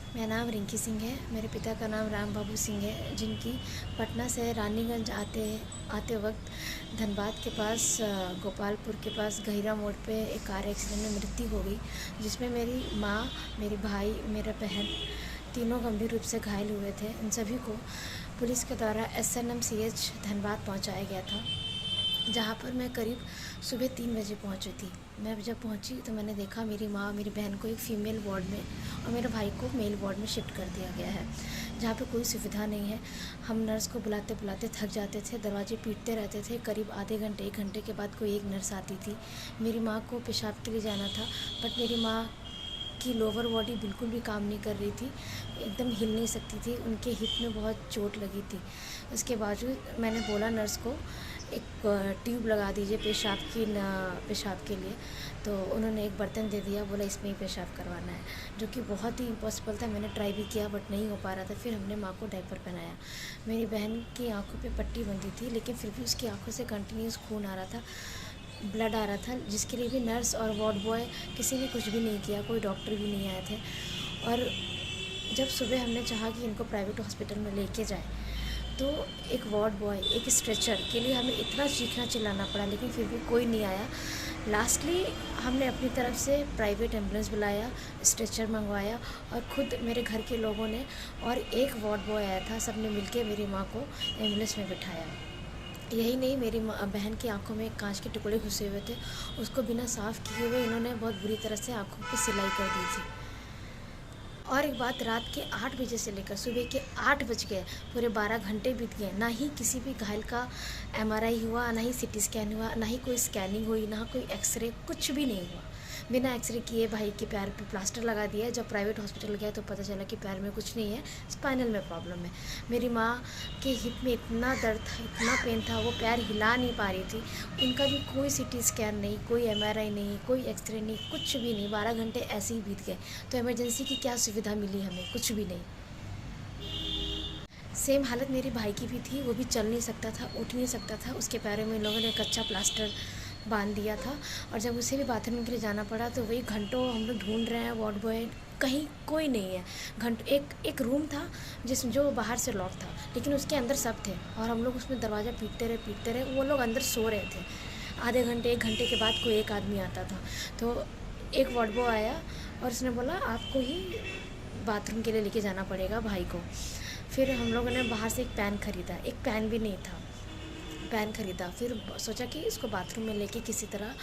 मेरा नाम रिंकी सिंह है। मेरे पिता का नाम राम बाबू सिंह है, जिनकी पटना से रानीगंज आते वक्त धनबाद के पास गोपालपुर के पास गहिरा मोड़ पे एक कार एक्सीडेंट में मृत्यु हो गई, जिसमें मेरी माँ, मेरी भाई, मेरा बहन तीनों गंभीर रूप से घायल हुए थे। उन सभी को पुलिस के द्वारा SNMCH धनबाद पहुँचाया गया था, जहाँ पर मैं करीब सुबह 3 बजे पहुँची थी। मैं जब पहुँची तो मैंने देखा मेरी माँ, मेरी बहन को एक फ़ीमेल वार्ड में और मेरे भाई को मेल वार्ड में शिफ्ट कर दिया गया है, जहाँ पे कोई सुविधा नहीं है। हम नर्स को बुलाते बुलाते थक जाते थे, दरवाजे पीटते रहते थे। करीब आधे घंटे 1 घंटे के बाद कोई एक नर्स आती थी। मेरी माँ को पेशाब के लिए जाना था, बट मेरी माँ की लोअर बॉडी बिल्कुल भी काम नहीं कर रही थी, एकदम हिल नहीं सकती थी, उनके हिप में बहुत चोट लगी थी। उसके बावजूद मैंने बोला नर्स को एक ट्यूब लगा दीजिए पेशाब के लिए, तो उन्होंने एक बर्तन दे दिया, बोला इसमें ही पेशाब करवाना है, जो कि बहुत ही इम्पॉसिबल था। मैंने ट्राई भी किया बट नहीं हो पा रहा था। फिर हमने माँ को डायपर पहनाया। मेरी बहन की आंखों पे पट्टी बंधी थी, लेकिन फिर भी उसकी आंखों से कंटिन्यूस खून आ रहा था, ब्लड आ रहा था, जिसके लिए भी नर्स और वार्ड बॉय किसी ने कुछ भी नहीं किया, कोई डॉक्टर भी नहीं आए थे। और जब सुबह हमने चाहा कि इनको प्राइवेट हॉस्पिटल में लेके जाए, तो एक वार्ड बॉय, एक स्ट्रेचर के लिए हमें इतना चीखना चिल्लाना पड़ा, लेकिन फिर भी कोई नहीं आया। लास्टली हमने अपनी तरफ से प्राइवेट एम्बुलेंस बुलाया, स्ट्रेचर मंगवाया, और खुद मेरे घर के लोगों ने और एक वार्ड बॉय आया था, सब ने मिल मेरी माँ को एम्बुलेंस में बिठाया। यही नहीं, मेरी बहन की आंखों में कांच के टुकड़े घुसे हुए थे, उसको बिना साफ़ किए हुए इन्होंने बहुत बुरी तरह से आंखों पे सिलाई कर दी थी। और एक बात, रात के 8 बजे से लेकर सुबह के 8 बज गए, पूरे 12 घंटे बीत गए, ना ही किसी भी घायल का MRI हुआ, ना ही CT स्कैन हुआ, ना ही कोई स्कैनिंग हुई, ना कोई एक्सरे, कुछ भी नहीं हुआ। बिना एक्सरे किए भाई के पैर पे प्लास्टर लगा दिया। जब प्राइवेट हॉस्पिटल गया तो पता चला कि पैर में कुछ नहीं है, स्पाइनल में प्रॉब्लम है। मेरी माँ के हिप में इतना दर्द था, इतना पेन था, वो पैर हिला नहीं पा रही थी। उनका भी कोई CT स्कैन नहीं, कोई MRI नहीं, कोई एक्सरे नहीं, कुछ भी नहीं। 12 घंटे ऐसे ही बीत गए। तो इमरजेंसी की क्या सुविधा मिली हमें? कुछ भी नहीं। सेम हालत मेरे भाई की भी थी, वो भी चल नहीं सकता था, उठ नहीं सकता था। उसके पैरों में लोगों ने कच्चा प्लास्टर बांध दिया था, और जब उसे भी बाथरूम के लिए जाना पड़ा तो वही घंटों हम लोग ढूंढ रहे हैं, वार्ड बॉय कहीं कोई नहीं है। एक रूम था जो बाहर से लॉक था, लेकिन उसके अंदर सब थे, और हम लोग उसमें दरवाज़ा पीटते रहे। वो लोग अंदर सो रहे थे। आधे घंटे 1 घंटे के बाद कोई एक आदमी आता था, तो एक वार्ड बॉय आया और उसने बोला आपको ही बाथरूम के लिए लेके जाना पड़ेगा भाई को। फिर हम लोगों ने बाहर से एक पैन ख़रीदा, एक पैन भी नहीं था, पैन ख़रीदा। फिर सोचा कि इसको बाथरूम में लेके किसी तरह